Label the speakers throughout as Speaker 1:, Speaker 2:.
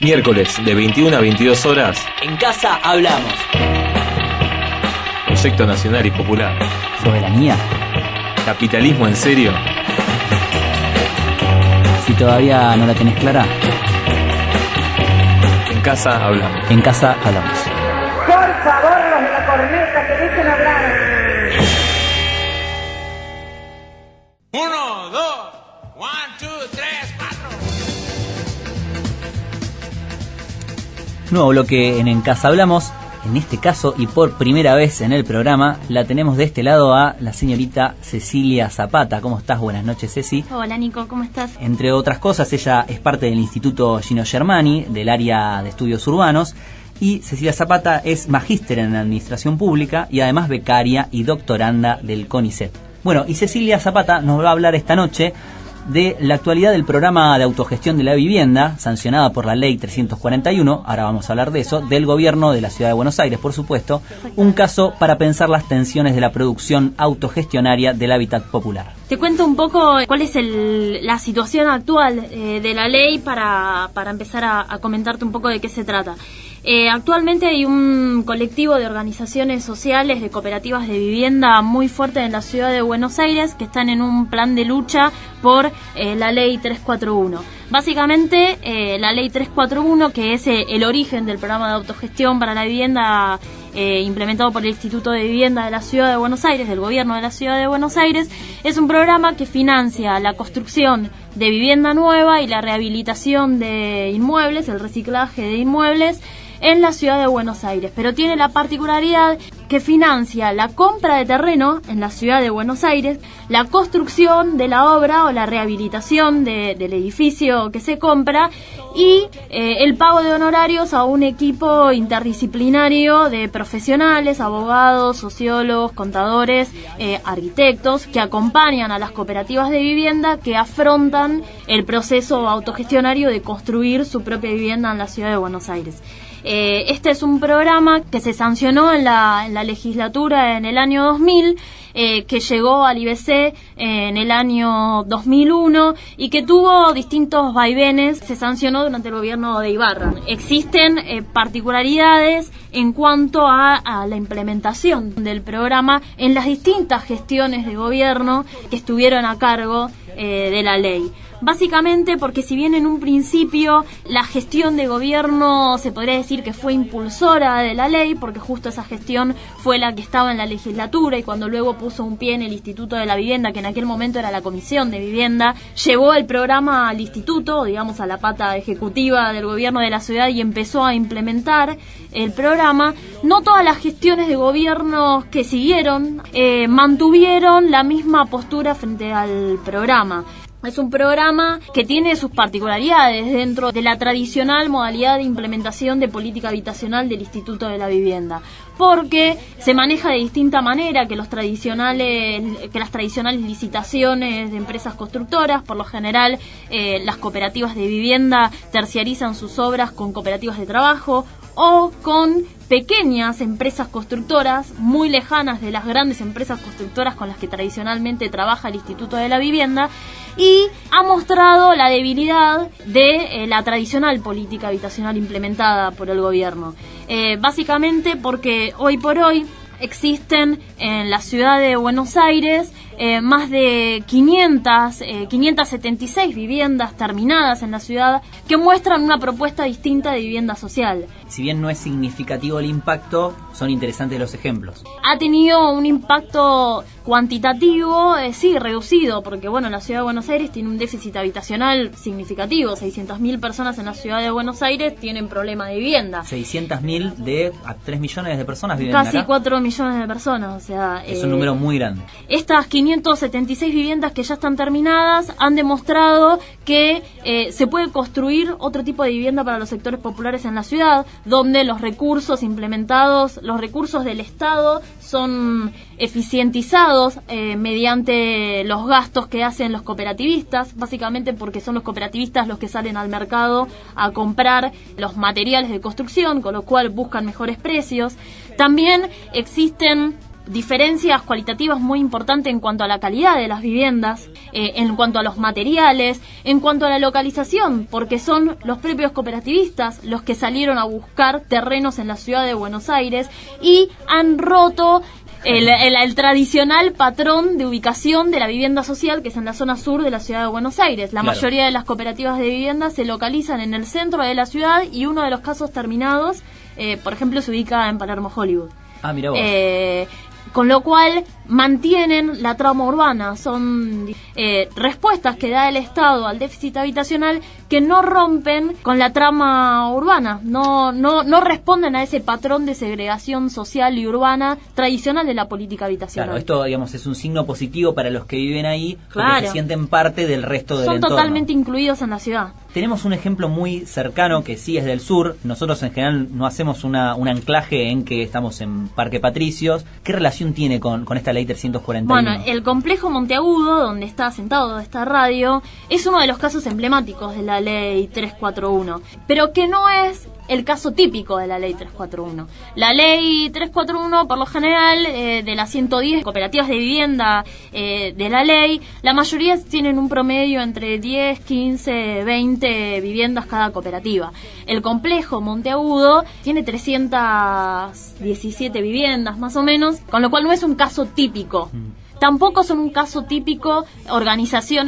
Speaker 1: Miércoles de 21 a 22 horas.
Speaker 2: En Casa Hablamos.
Speaker 1: Proyecto nacional y popular.
Speaker 3: Soberanía.
Speaker 1: Capitalismo en serio.
Speaker 3: Si todavía no la tenés clara.
Speaker 1: En Casa Hablamos.
Speaker 3: En Casa Hablamos.
Speaker 4: Por favor, los de la corneta, que dejen hablar.
Speaker 5: 1, 2, 1, 2, 3, 4.
Speaker 3: Nuevo bloque en Casa Hablamos. En este caso, y por primera vez en el programa, la tenemos de este lado a la señorita Cecilia Zapata. ¿Cómo estás? Buenas noches, Ceci.
Speaker 6: Hola, Nico, ¿cómo estás?
Speaker 3: Entre otras cosas, ella es parte del Instituto Gino Germani, del área de estudios urbanos, y Cecilia Zapata es magíster en Administración Pública y además becaria y doctoranda del CONICET. Bueno, y Cecilia Zapata nos va a hablar esta noche de la actualidad del programa de autogestión de la vivienda, sancionada por la Ley 341, ahora vamos a hablar de eso, del gobierno de la Ciudad de Buenos Aires, por supuesto, un caso para pensar las tensiones de la producción autogestionaria del hábitat popular.
Speaker 6: Te cuento un poco cuál es la situación actual de la ley para empezar a comentarte un poco de qué se trata. Actualmente hay un colectivo de organizaciones sociales, de cooperativas de vivienda muy fuerte en la ciudad de Buenos Aires que están en un plan de lucha por la ley 341. Básicamente, la ley 341, que es el origen del programa de autogestión para la vivienda implementado por el Instituto de Vivienda de la Ciudad de Buenos Aires, del gobierno de la Ciudad de Buenos Aires, es un programa que financia la construcción de vivienda nueva y la rehabilitación de inmuebles, el reciclaje de inmuebles en la Ciudad de Buenos Aires, pero tiene la particularidad que financia la compra de terreno en la Ciudad de Buenos Aires, la construcción de la obra o la rehabilitación del edificio que se compra y el pago de honorarios a un equipo interdisciplinario de profesionales, abogados, sociólogos, contadores, arquitectos que acompañan a las cooperativas de vivienda que afrontan el proceso autogestionario de construir su propia vivienda en la Ciudad de Buenos Aires. Este es un programa que se sancionó en la legislatura en el año 2000, que llegó al IBC en el año 2001 y que tuvo distintos vaivenes. Se sancionó durante el gobierno de Ibarra. Existen particularidades en cuanto a la implementación del programa en las distintas gestiones de gobierno que estuvieron a cargo de la ley. Básicamente porque si bien en un principio la gestión de gobierno se podría decir que fue impulsora de la ley, porque justo esa gestión fue la que estaba en la legislatura y cuando luego puso un pie en el Instituto de la Vivienda, que en aquel momento era la Comisión de Vivienda, llevó el programa al instituto, digamos a la pata ejecutiva del gobierno de la ciudad y empezó a implementar el programa. No todas las gestiones de gobierno que siguieron mantuvieron la misma postura frente al programa. Es un programa que tiene sus particularidades dentro de la tradicional modalidad de implementación de política habitacional del Instituto de la Vivienda, porque se maneja de distinta manera que las tradicionales licitaciones de empresas constructoras. Por lo general, las cooperativas de vivienda terciarizan sus obras con cooperativas de trabajo o con pequeñas empresas constructoras muy lejanas de las grandes empresas constructoras con las que tradicionalmente trabaja el Instituto de la Vivienda, y ha mostrado la debilidad de la tradicional política habitacional implementada por el gobierno. Básicamente porque hoy por hoy existen en la ciudad de Buenos Aires más de 576 viviendas terminadas en la ciudad que muestran una propuesta distinta de vivienda social.
Speaker 3: Si bien no es significativo el impacto, son interesantes los ejemplos.
Speaker 6: Ha tenido un impacto cuantitativo, sí, reducido, porque bueno, la ciudad de Buenos Aires tiene un déficit habitacional significativo. 600.000 personas en la ciudad de Buenos Aires tienen problema de vivienda.
Speaker 3: 600.000 de a 3 millones de personas viven
Speaker 6: casi
Speaker 3: acá.
Speaker 6: 4 millones de personas, o sea...
Speaker 3: Es un número muy grande.
Speaker 6: Estas 576 viviendas que ya están terminadas han demostrado que se puede construir otro tipo de vivienda para los sectores populares en la ciudad, donde los recursos implementados, los recursos del Estado son eficientizados mediante los gastos que hacen los cooperativistas, básicamente porque son los cooperativistas los que salen al mercado a comprar los materiales de construcción, con lo cual buscan mejores precios. También existen diferencias cualitativas muy importantes en cuanto a la calidad de las viviendas, en cuanto a los materiales, en cuanto a la localización, porque son los propios cooperativistas los que salieron a buscar terrenos en la ciudad de Buenos Aires y han roto el tradicional patrón de ubicación de la vivienda social, que es en la zona sur de la ciudad de Buenos Aires. La mayoría de las cooperativas de vivienda se localizan en el centro de la ciudad y uno de los casos terminados, por ejemplo, se ubica en Palermo, Hollywood.
Speaker 3: Ah, mira vos.
Speaker 6: Con lo cual mantienen la trama urbana. Son respuestas que da el Estado al déficit habitacional que no rompen con la trama urbana, no responden a ese patrón de segregación social y urbana tradicional de la política habitacional.
Speaker 3: Claro, esto, digamos, es un signo positivo para los que viven ahí, porque
Speaker 6: claro,
Speaker 3: se sienten parte del resto del entorno.
Speaker 6: Son totalmente incluidos en la ciudad.
Speaker 3: Tenemos un ejemplo muy cercano que sí es del sur. Nosotros en general no hacemos un anclaje en que estamos en Parque Patricios. ¿Qué relación tiene con esta ley 341?
Speaker 6: Bueno, el complejo Monteagudo, donde está asentado esta radio, es uno de los casos emblemáticos de la ley 341, pero que no es el caso típico de la ley 341. La ley 341, por lo general, de las 110 cooperativas de vivienda de la ley, la mayoría tienen un promedio entre 10, 15, 20 viviendas cada cooperativa. El complejo Monteagudo tiene 317 viviendas, más o menos, con lo cual no es un caso típico. Tampoco son un caso típico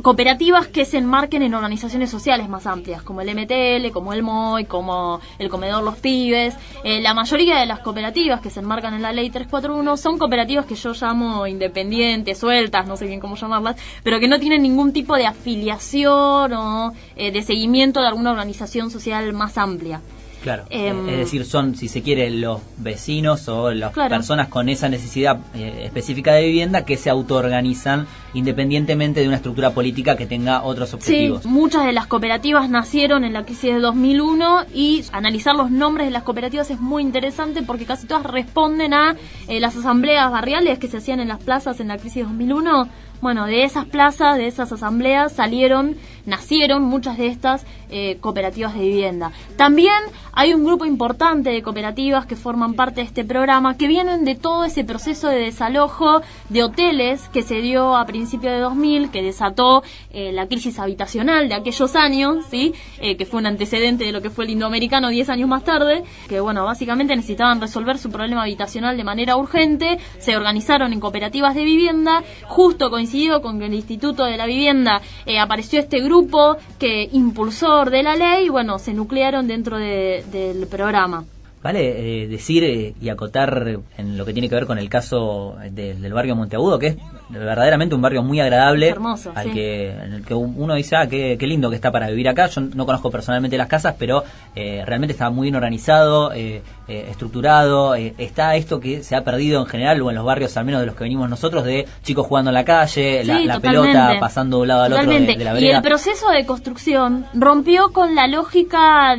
Speaker 6: cooperativas que se enmarquen en organizaciones sociales más amplias, como el MTL, como el MOI, como el Comedor Los Pibes. La mayoría de las cooperativas que se enmarcan en la ley 341 son cooperativas que yo llamo independientes, sueltas, no sé bien cómo llamarlas, pero que no tienen ningún tipo de afiliación o de seguimiento de alguna organización social más amplia.
Speaker 3: Claro, es decir, son, si se quiere, los vecinos o las personas con esa necesidad específica de vivienda que se autoorganizan independientemente de una estructura política que tenga otros objetivos.
Speaker 6: Sí, muchas de las cooperativas nacieron en la crisis de 2001 y analizar los nombres de las cooperativas es muy interesante porque casi todas responden a las asambleas barriales que se hacían en las plazas en la crisis de 2001. Bueno, de esas plazas, de esas asambleas nacieron muchas de estas cooperativas de vivienda. También hay un grupo importante de cooperativas que forman parte de este programa que vienen de todo ese proceso de desalojo de hoteles que se dio a principios de 2000, que desató la crisis habitacional de aquellos años, ¿sí? Que fue un antecedente de lo que fue el Indoamericano 10 años más tarde, que bueno, básicamente necesitaban resolver su problema habitacional de manera urgente, se organizaron en cooperativas de vivienda, justo coincidió con que el Instituto de la Vivienda apareció este grupo que impulsor de la ley y bueno, se nuclearon dentro del programa.
Speaker 3: Vale decir y acotar en lo que tiene que ver con el caso del barrio Monteagudo, que es verdaderamente un barrio muy agradable,
Speaker 6: hermoso,
Speaker 3: en el que uno dice, qué lindo que está para vivir acá. Yo no conozco personalmente las casas, pero realmente está muy bien organizado, estructurado. Está esto que se ha perdido en general, o en los barrios al menos de los que venimos nosotros, de chicos jugando en la calle, la pelota pasando de un lado al otro de la vereda.
Speaker 6: Y el proceso de construcción rompió con la lógica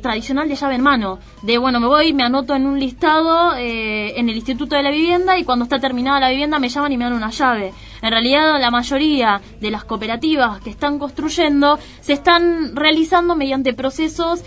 Speaker 6: tradicional de llave en mano, de bueno, me voy, me anoto en un listado en el Instituto de la Vivienda y cuando está terminada la vivienda me llaman y me dan una llave. En realidad la mayoría de las cooperativas que están construyendo se están realizando mediante procesos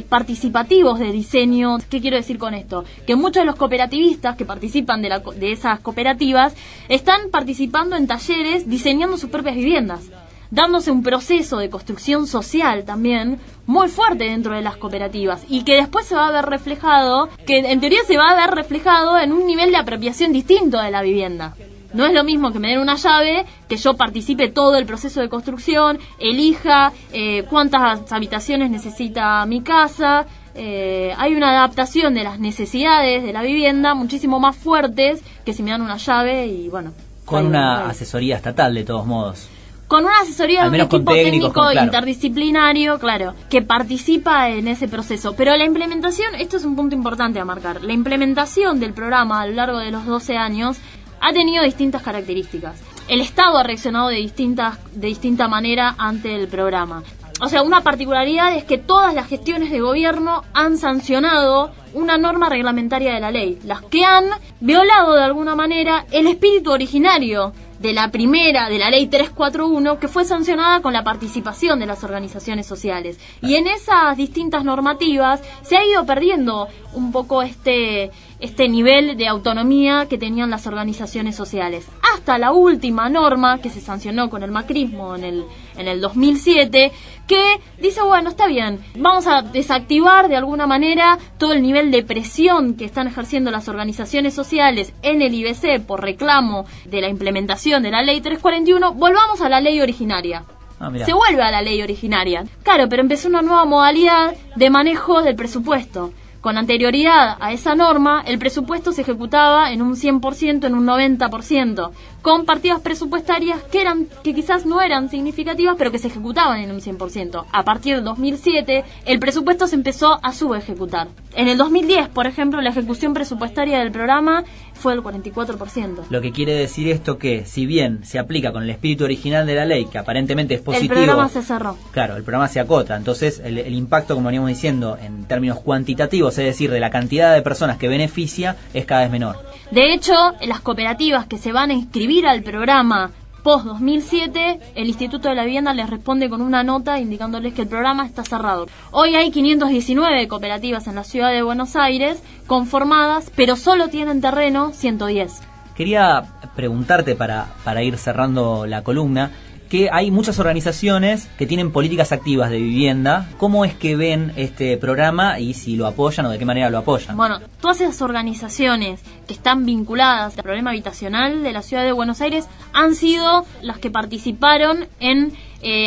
Speaker 6: participativos de diseño. ¿Qué quiero decir con esto? Que muchos de los cooperativistas que participan de esas cooperativas están participando en talleres diseñando sus propias viviendas, dándose un proceso de construcción social también muy fuerte dentro de las cooperativas y que después se va a ver reflejado, que en teoría se va a ver reflejado en un nivel de apropiación distinto de la vivienda. No es lo mismo que me den una llave, que yo participe todo el proceso de construcción, elija cuántas habitaciones necesita mi casa. Hay una adaptación de las necesidades de la vivienda muchísimo más fuertes que si me dan una llave y bueno.
Speaker 3: Con una asesoría estatal, de todos modos.
Speaker 6: Con una asesoría de un equipo técnico
Speaker 3: claro,
Speaker 6: interdisciplinario, claro, que participa en ese proceso. Pero la implementación, esto es un punto importante a marcar, la implementación del programa a lo largo de los 12 años ha tenido distintas características. El Estado ha reaccionado de distinta manera ante el programa. O sea, una particularidad es que todas las gestiones de gobierno han sancionado una norma reglamentaria de la ley, las que han violado de alguna manera el espíritu originario de la primera, de la ley 341, que fue sancionada con la participación de las organizaciones sociales. Y en esas distintas normativas se ha ido perdiendo un poco este nivel de autonomía que tenían las organizaciones sociales. Hasta la última norma que se sancionó con el macrismo en el 2007, que dice, bueno, está bien, vamos a desactivar de alguna manera todo el nivel de presión que están ejerciendo las organizaciones sociales en el IBC por reclamo de la implementación de la ley 341, volvamos a la ley originaria. Se vuelve a la ley originaria. Claro, pero empezó una nueva modalidad de manejo del presupuesto. Con anterioridad a esa norma, el presupuesto se ejecutaba en un 100%, en un 90%, con partidas presupuestarias que quizás no eran significativas, pero que se ejecutaban en un 100%. A partir del 2007, el presupuesto se empezó a subejecutar. En el 2010, por ejemplo, la ejecución presupuestaria del programa fue del 44%.
Speaker 3: Lo que quiere decir esto que, si bien se aplica con el espíritu original de la ley, que aparentemente es positivo...
Speaker 6: El programa se cerró.
Speaker 3: Claro, el programa se acota. Entonces, el impacto, como veníamos diciendo, en términos cuantitativos, es decir, de la cantidad de personas que beneficia, es cada vez menor.
Speaker 6: De hecho, las cooperativas que se van a inscribir al programa post-2007, el Instituto de la Vivienda les responde con una nota indicándoles que el programa está cerrado. Hoy hay 519 cooperativas en la ciudad de Buenos Aires conformadas, pero solo tienen terreno 110.
Speaker 3: Quería preguntarte, para ir cerrando la columna, que hay muchas organizaciones que tienen políticas activas de vivienda. ¿Cómo es que ven este programa y si lo apoyan o de qué manera lo apoyan?
Speaker 6: Bueno, todas esas organizaciones que están vinculadas al problema habitacional de la ciudad de Buenos Aires han sido las que participaron en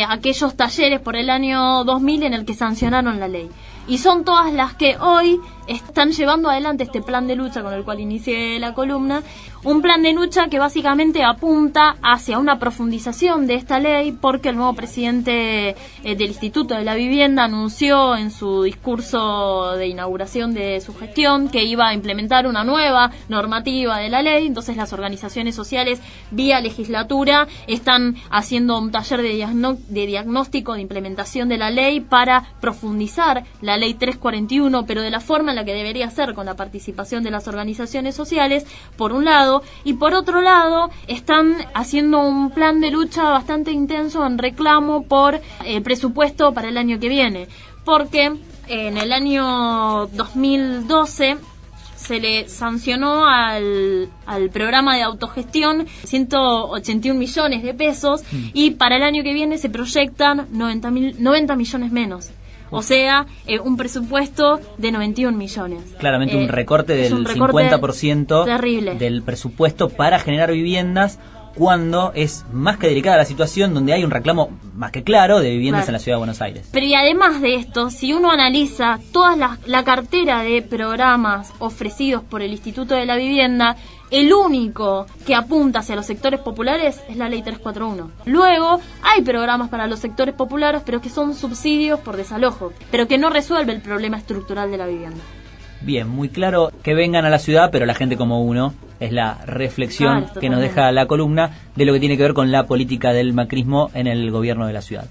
Speaker 6: aquellos talleres por el año 2000 en el que sancionaron la ley. Y son todas las que hoy están llevando adelante este plan de lucha con el cual inicié la columna, un plan de lucha que básicamente apunta hacia una profundización de esta ley, porque el nuevo presidente del Instituto de la Vivienda anunció en su discurso de inauguración de su gestión que iba a implementar una nueva normativa de la ley. Entonces las organizaciones sociales vía legislatura están haciendo un taller de diagnóstico de implementación de la ley para profundizar la ley 341, pero de la forma en la que debería ser, con la participación de las organizaciones sociales, por un lado, y por otro lado están haciendo un plan de lucha bastante intenso en reclamo por el presupuesto para el año que viene, porque en el año 2012 se le sancionó al programa de autogestión 181 millones de pesos y para el año que viene se proyectan 90 millones menos. O sea, un presupuesto de 91 millones.
Speaker 3: Claramente un recorte del 50%
Speaker 6: terrible
Speaker 3: del presupuesto para generar viviendas, cuando es más que delicada la situación, donde hay un reclamo más que claro de viviendas en la ciudad de Buenos Aires.
Speaker 6: Pero y además de esto, si uno analiza toda la cartera de programas ofrecidos por el Instituto de la Vivienda, el único que apunta hacia los sectores populares es la ley 341. Luego hay programas para los sectores populares, pero que son subsidios por desalojo, pero que no resuelve el problema estructural de la vivienda.
Speaker 3: Bien, muy claro que vengan a la ciudad, pero la gente como uno, es la reflexión que nos deja la columna de lo que tiene que ver con la política del macrismo en el gobierno de la ciudad.